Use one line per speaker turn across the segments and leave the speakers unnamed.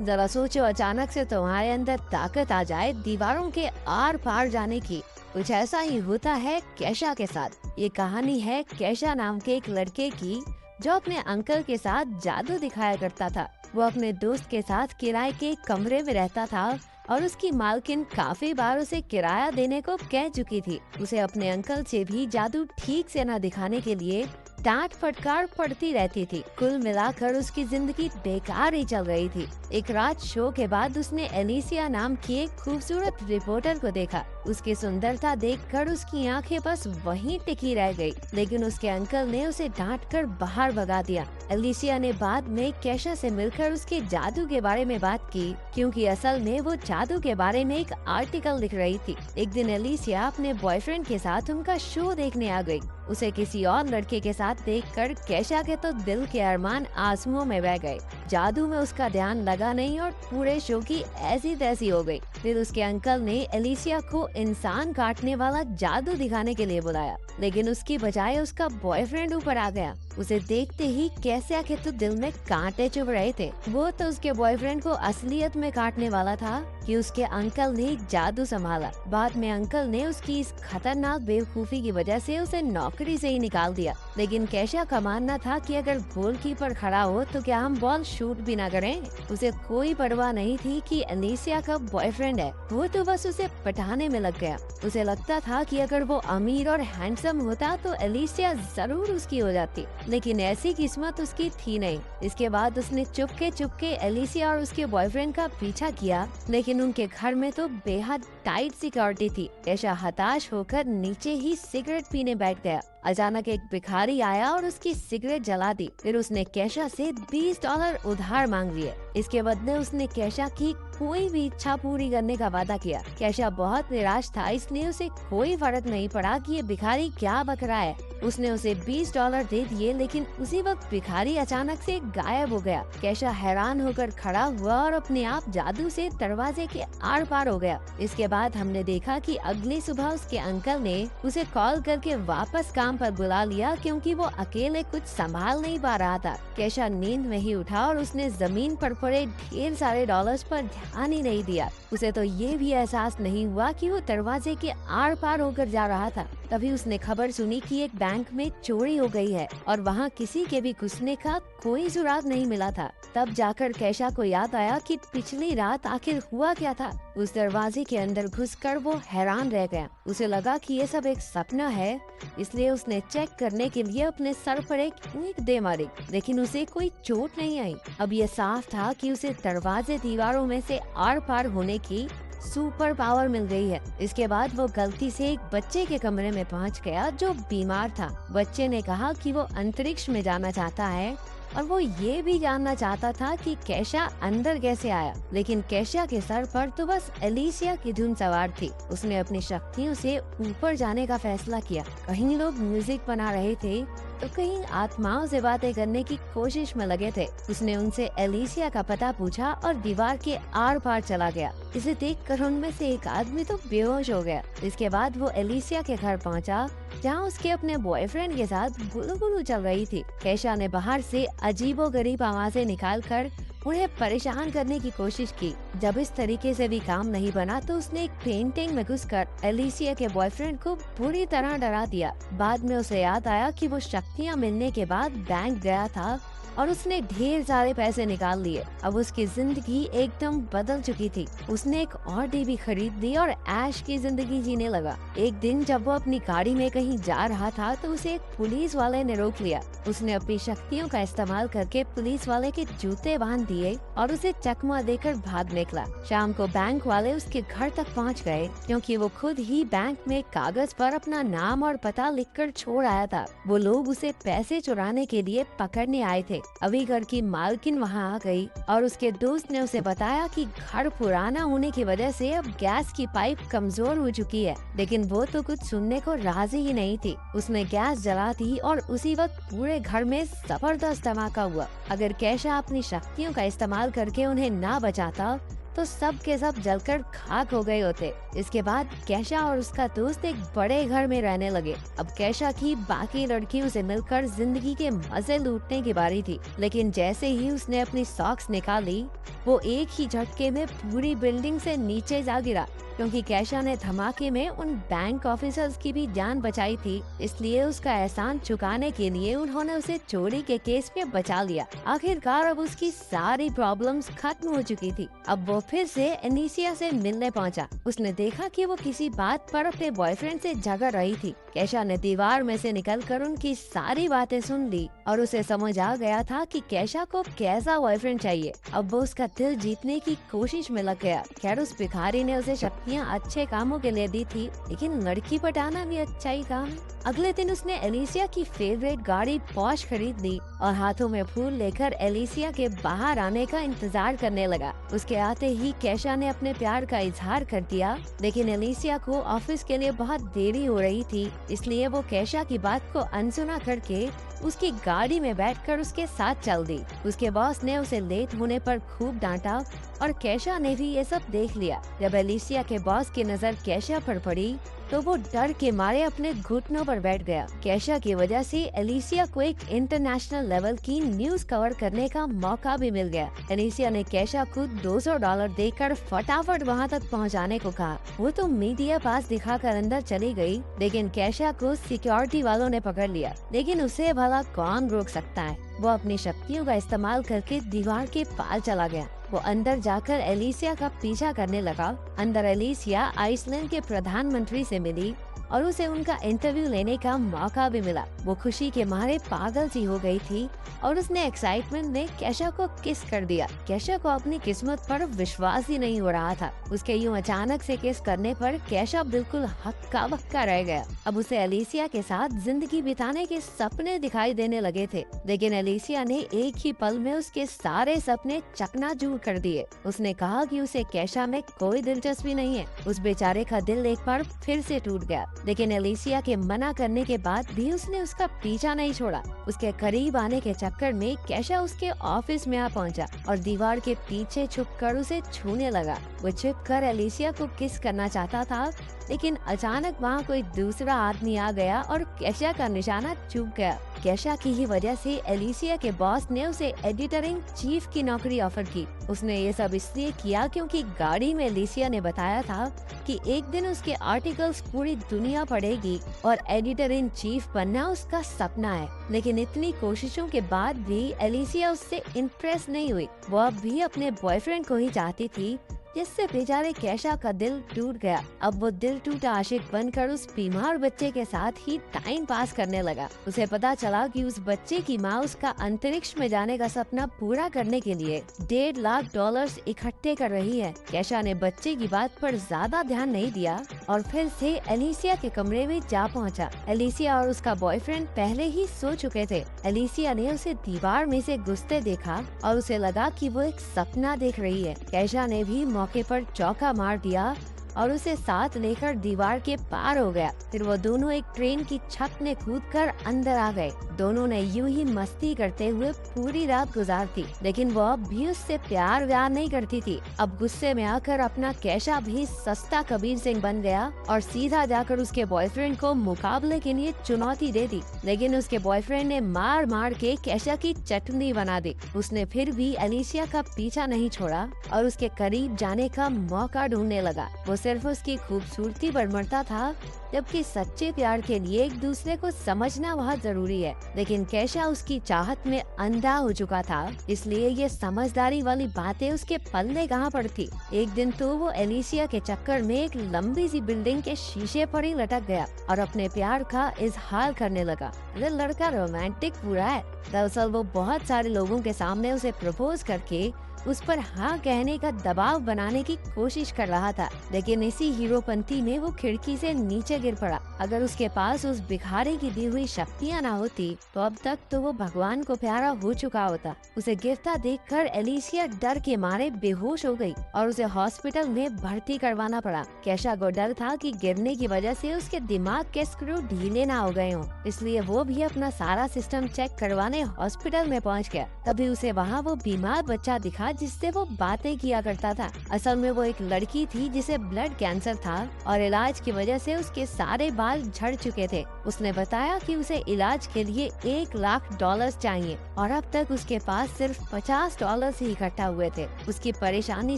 जरा सोचो, अचानक से तुम्हारे अंदर ताकत आ जाए दीवारों के आर पार जाने की। कुछ ऐसा ही होता है केशा के साथ। ये कहानी है केशा नाम के एक लड़के की, जो अपने अंकल के साथ जादू दिखाया करता था। वो अपने दोस्त के साथ किराए के एक कमरे में रहता था और उसकी मालकिन काफी बार उसे किराया देने को कह चुकी थी। उसे अपने अंकल से भी जादू ठीक से न दिखाने के लिए डांट फटकार पड़ती रहती थी। कुल मिलाकर उसकी जिंदगी बेकार ही चल रही थी। एक रात शो के बाद उसने एलिसिया नाम की एक खूबसूरत रिपोर्टर को देखा। उसकी सुंदरता देखकर उसकी आंखें बस वहीं टिकी रह गई, लेकिन उसके अंकल ने उसे डांट कर बाहर भगा दिया। एलिसिया ने बाद में केशा से मिलकर उसके जादू के बारे में बात की, क्योंकि असल में वो जादू के बारे में एक आर्टिकल लिख रही थी। एक दिन एलिसिया अपने बॉयफ्रेंड के साथ उनका शो देखने आ गई। उसे किसी और लड़के के साथ देखकर केशा के तो दिल के अरमान आंसुओं में बह गए। जादू में उसका ध्यान लगा नहीं और पूरे शो की ऐसी तैसी हो गई। फिर उसके अंकल ने एलिसिया को इंसान काटने वाला जादू दिखाने के लिए बुलाया, लेकिन उसकी बजाय उसका बॉयफ्रेंड ऊपर आ गया। उसे देखते ही केशा के तो दिल में कांटे चुभ रहे थे। वो तो उसके बॉयफ्रेंड को असलियत में काटने वाला था कि उसके अंकल ने एक जादू संभाला। बाद में अंकल ने उसकी इस खतरनाक बेवकूफी की वजह से उसे नौकरी से ही निकाल दिया। लेकिन केशा का मानना था कि अगर गोलकीपर खड़ा हो तो क्या हम बॉल शूट भी ना करें। उसे कोई परवाह नहीं थी कि एलिसिया का बॉयफ्रेंड है, वो तो बस उसे पटाने में लग गया। उसे लगता था कि अगर वो अमीर और हैंडसम होता तो एलिसिया जरूर उसकी हो जाती, लेकिन ऐसी किस्मत उसकी थी नहीं। इसके बाद उसने चुपके एलिसिया और उसके बॉयफ्रेंड का पीछा किया, लेकिन उनके घर में तो बेहद टाइट सिक्योरिटी थी। केशा हताश होकर नीचे ही सिगरेट पीने बैठ गया। अचानक एक भिखारी आया और उसकी सिगरेट जला दी। फिर उसने केशा से $20 उधार मांग लिए। इसके बदले उसने केशा की कोई भी इच्छा पूरी करने का वादा किया। केशा बहुत निराश था, इसलिए उसे कोई फर्क नहीं पड़ा कि ये भिखारी क्या बक रहा है। उसने उसे $20 दे दिए, लेकिन उसी वक्त भिखारी अचानक से गायब हो गया। केशा हैरान होकर खड़ा हुआ और अपने आप जादू से दरवाजे के आर पार हो गया। इसके बाद हमने देखा कि अगली सुबह उसके अंकल ने उसे कॉल करके वापस काम पर बुला लिया, क्योंकि वो अकेले कुछ संभाल नहीं पा रहा था। केशा नींद में ही उठा और उसने जमीन पर पड़े ढेर सारे डॉलर्स पर ध्यान ही नहीं दिया। उसे तो ये भी एहसास नहीं हुआ कि वो दरवाजे के आर पार होकर जा रहा था। तभी उसने खबर सुनी कि एक बैंक में चोरी हो गई है और वहाँ किसी के भी घुसने का कोई सुराग नहीं मिला था। तब जाकर केशा को याद आया कि पिछली रात आखिर हुआ क्या था। उस दरवाजे के अंदर घुसकर वो हैरान रह गया। उसे लगा कि ये सब एक सपना है, इसलिए उसने चेक करने के लिए अपने सर पर एक ईंट दे मारी, लेकिन उसे कोई चोट नहीं आई। अब ये साफ था कि उसे दरवाजे दीवारों में से आर पार होने की सुपर पावर मिल गई है। इसके बाद वो गलती से एक बच्चे के कमरे में पहुंच गया जो बीमार था। बच्चे ने कहा कि वो अंतरिक्ष में जाना चाहता है और वो ये भी जानना चाहता था कि केशा अंदर कैसे आया। लेकिन केशा के सर पर तो बस एलिसिया की धुन सवार थी। उसने अपनी शक्तियों से ऊपर जाने का फैसला किया। कहीं लोग म्यूजिक बना रहे थे तो कहीं आत्माओं से बातें करने की कोशिश में लगे थे। उसने उनसे एलिसिया का पता पूछा और दीवार के आर पार चला गया। इसे देखकर उनमें से एक आदमी तो बेहोश हो गया। इसके बाद वो एलिसिया के घर पहुंचा, जहां उसके अपने बॉयफ्रेंड के साथ गुलू चल रही थी। केशा ने बाहर से अजीबोगरीब आवाजें निकालकर उन्हें परेशान करने की कोशिश की। जब इस तरीके से भी काम नहीं बना तो उसने एक पेंटिंग में घुसकर एलिसिया के बॉयफ्रेंड को बुरी तरह डरा दिया। बाद में उसे याद आया कि वो शक्तियां मिलने के बाद बैंक गया था और उसने ढेर सारे पैसे निकाल लिए। अब उसकी जिंदगी एकदम बदल चुकी थी। उसने एक और टीवी खरीद ली और ऐश की जिंदगी जीने लगा। एक दिन जब वो अपनी गाड़ी में कहीं जा रहा था तो उसे एक पुलिस वाले ने रोक लिया। उसने अपनी शक्तियों का इस्तेमाल करके पुलिस वाले के जूते बांध दिए और उसे चकमा देकर भाग निकला। शाम को बैंक वाले उसके घर तक पहुंच गए, क्योंकि वो खुद ही बैंक में कागज पर अपना नाम और पता लिखकर छोड़ आया था। वो लोग उसे पैसे चुराने के लिए पकड़ने आए थे। अभी घर की मालकिन वहां आ गई और उसके दोस्त ने उसे बताया कि घर पुराना होने की वजह से अब गैस की पाइप कमजोर हो चुकी है, लेकिन वो तो कुछ सुनने को राजी ही नहीं थी। उसने गैस जला दी और उसी वक्त पूरे घर में जबरदस्त धमाका हुआ। अगर केशा अपनी शक्तियों का इस्तेमाल करके उन्हें ना बचाता तो सब के सब जलकर खाक हो गए होते। इसके बाद कैशा और उसका दोस्त एक बड़े घर में रहने लगे। अब कैशा की बाकी लड़कियों से मिलकर जिंदगी के मजे लूटने की बारी थी, लेकिन जैसे ही उसने अपनी सॉक्स निकाली, वो एक ही झटके में पूरी बिल्डिंग से नीचे जा गिरा। क्योंकि कैशा ने धमाके में उन बैंक ऑफिसर्स की भी जान बचाई थी, इसलिए उसका एहसान चुकाने के लिए उन्होंने उसे चोरी के केस में बचा लिया। आखिरकार अब उसकी सारी प्रॉब्लम्स खत्म हो चुकी थी। अब वो फिर से एनिसिया से मिलने पहुंचा। उसने देखा कि वो किसी बात पर अपने बॉयफ्रेंड से झगड़ रही थी। कैशा ने दीवार में से निकलकर उनकी सारी बातें सुन ली और उसे समझ आ गया था कि कैशा को कैसा बॉयफ्रेंड चाहिए। अब वो उसका दिल जीतने की कोशिश में लग गया। खैर, उस भिखारी ने उसे शक्तियाँ अच्छे कामों के लिए दी थी, लेकिन लड़की पटाना भी अच्छा ही काम है। अगले दिन उसने एलिसिया की फेवरेट गाड़ी पॉश खरीद ली और हाथों में फूल लेकर एलिसिया के बाहर आने का इंतजार करने लगा। उसके आते ही कैशा ने अपने प्यार का इजहार कर दिया, लेकिन एलिसिया को ऑफिस के लिए बहुत देरी हो रही थी, इसलिए वो कैशा की बात को अनसुना करके उसकी गाड़ी में बैठकर उसके साथ चल दी। उसके बॉस ने उसे लेट होने पर खूब डांटा और कैशा ने भी ये सब देख लिया। जब एलिसिया के बॉस की नजर कैशा पर पड़ी तो वो डर के मारे अपने घुटनों पर बैठ गया। कैशा की वजह से एलिसिया को एक इंटरनेशनल लेवल की न्यूज कवर करने का मौका भी मिल गया। एलिसिया ने कैशा को $200 देकर फटाफट वहां तक पहुंचाने को कहा। वो तो मीडिया पास दिखाकर अंदर चली गई, लेकिन कैशा को सिक्योरिटी वालों ने पकड़ लिया। लेकिन उसे भला कौन रोक सकता है। वो अपनी शक्तियों का इस्तेमाल करके दीवार के पार चला गया। वो अंदर जाकर एलिसिया का पीछा करने लगा। अंदर एलिसिया आइसलैंड के प्रधानमंत्री से मिली और उसे उनका इंटरव्यू लेने का मौका भी मिला। वो खुशी के मारे पागल सी हो गई थी और उसने एक्साइटमेंट में कैशा को किस कर दिया। कैशा को अपनी किस्मत पर विश्वास ही नहीं हो रहा था। उसके यूं अचानक से किस करने पर कैशा बिल्कुल हक्का बक्का रह गया। अब उसे एलिसिया के साथ जिंदगी बिताने के सपने दिखाई देने लगे थे, लेकिन एलिसिया ने एक ही पल में उसके सारे सपने चकनाचूर कर दिए। उसने कहा कि उसे कैशा में कोई दिलचस्पी नहीं है। उस बेचारे का दिल एक बार फिर से टूट गया, लेकिन एलिसिया के मना करने के बाद भी उसने उसका पीछा नहीं छोड़ा। उसके करीब आने के चक्कर में कैशा उसके ऑफिस में आ पहुंचा और दीवार के पीछे छुपकर उसे छूने लगा। वो छिपकर एलिसिया को किस करना चाहता था, लेकिन अचानक वहाँ कोई दूसरा आदमी आ गया और कैशा का निशाना चूक गया। कैशा की ही वजह से एलिसिया के बॉस ने उसे एडिटर इन चीफ की नौकरी ऑफर की। उसने ये सब इसलिए किया क्योंकि गाड़ी में एलिसिया ने बताया था कि एक दिन उसके आर्टिकल्स पूरी दुनिया पढ़ेगी और एडिटर इन चीफ बनना उसका सपना है। लेकिन इतनी कोशिशों के बाद भी एलिसिया उससे इम्प्रेस नहीं हुई। वो अब भी अपने बॉयफ्रेंड को ही चाहती थी, जिससे बेचारे कैशा का दिल टूट गया। अब वो दिल टूटा आशिक बनकर उस बीमार बच्चे के साथ ही टाइम पास करने लगा। उसे पता चला कि उस बच्चे की माँ उसका अंतरिक्ष में जाने का सपना पूरा करने के लिए $1.5 लाख इकट्ठे कर रही है। कैशा ने बच्चे की बात पर ज्यादा ध्यान नहीं दिया और फिर से एलिसिया के कमरे में जा पहुंचा। एलिसिया और उसका बॉयफ्रेंड पहले ही सो चुके थे। एलिसिया ने उसे दीवार में से घुसते देखा और उसे लगा कि वो एक सपना देख रही है। कैशा ने भी मौके पर चौका मार दिया और उसे साथ लेकर दीवार के पार हो गया। फिर वो दोनों एक ट्रेन की छत में कूदकर अंदर आ गए। दोनों ने यूं ही मस्ती करते हुए पूरी रात गुजार दी, लेकिन वो अब भी उससे प्यार व्यार नहीं करती थी। अब गुस्से में आकर अपना कैशा भी सस्ता कबीर सिंह बन गया और सीधा जाकर उसके बॉयफ्रेंड को मुकाबले के लिए चुनौती दे दी। लेकिन उसके बॉयफ्रेंड ने मार मार के कैशा की चटनी बना दी। उसने फिर भी एलिसिया का पीछा नहीं छोड़ा और उसके करीब जाने का मौका ढूंढने लगा। वो सिर्फ उसकी खूबसूरती पर मरता था, जबकि सच्चे प्यार के लिए एक दूसरे को समझना बहुत जरूरी है। लेकिन कैशा उसकी चाहत में अंधा हो चुका था, इसलिए ये समझदारी वाली बातें उसके पल्ले कहाँ पड़ती। एक दिन तो वो एलिसिया के चक्कर में एक लंबी सी बिल्डिंग के शीशे पर ही लटक गया और अपने प्यार का इजहार करने लगा। ये लड़का रोमांटिक पूरा है। दरअसल वो बहुत सारे लोगों के सामने उसे प्रपोज करके उस पर हाँ कहने का दबाव बनाने की कोशिश कर रहा था, लेकिन इसी हीरोपंती में वो खिड़की से नीचे गिर पड़ा। अगर उसके पास उस भिखारी की दी हुई शक्तियाँ ना होती तो अब तक तो वो भगवान को प्यारा हो चुका होता। उसे गिरता देखकर एलिसिया डर के मारे बेहोश हो गई और उसे हॉस्पिटल में भर्ती करवाना पड़ा। कैशा को डर था कि गिरने की वजह से उसके दिमाग के स्क्रू ढीले ना हो गए हों, इसलिए वो भी अपना सारा सिस्टम चेक करवाने हॉस्पिटल में पहुँच गया। तभी उसे वहाँ वो बीमार बच्चा दिखाई लगा जिससे वो बातें किया करता था। असल में वो एक लड़की थी जिसे ब्लड कैंसर था और इलाज की वजह से उसके सारे बाल झड़ चुके थे। उसने बताया कि उसे इलाज के लिए $1,00,000 चाहिए और अब तक उसके पास सिर्फ $50 ही इकट्ठा हुए थे। उसकी परेशानी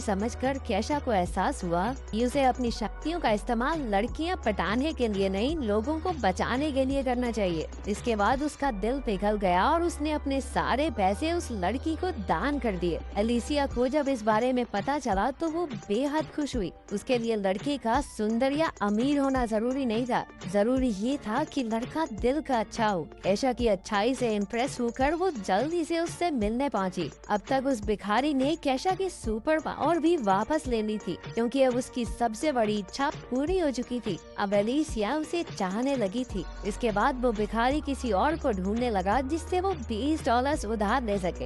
समझकर केशा को एहसास हुआ कि उसे अपनी शक्तियों का इस्तेमाल लड़कियां पटाने के लिए नहीं, लोगों को बचाने के लिए करना चाहिए। इसके बाद उसका दिल पिघल गया और उसने अपने सारे पैसे उस लड़की को दान कर दिए। एलिसिया को जब इस बारे में पता चला तो वो बेहद खुश हुई। उसके लिए लड़के का सुंदर या अमीर होना जरूरी नहीं था, जरूरी ये था कि लड़का दिल का अच्छा हो। केशा की अच्छाई से इम्प्रेस होकर वो जल्दी से उससे मिलने पहुंची। अब तक उस भिखारी ने केशा की सुपर पावर भी वापस ले ली थी, क्योंकि अब उसकी सबसे बड़ी इच्छा पूरी हो चुकी थी। अब एलिसिया उसे चाहने लगी थी। इसके बाद वो भिखारी किसी और को ढूंढने लगा जिससे वो $20 उधार ले सके।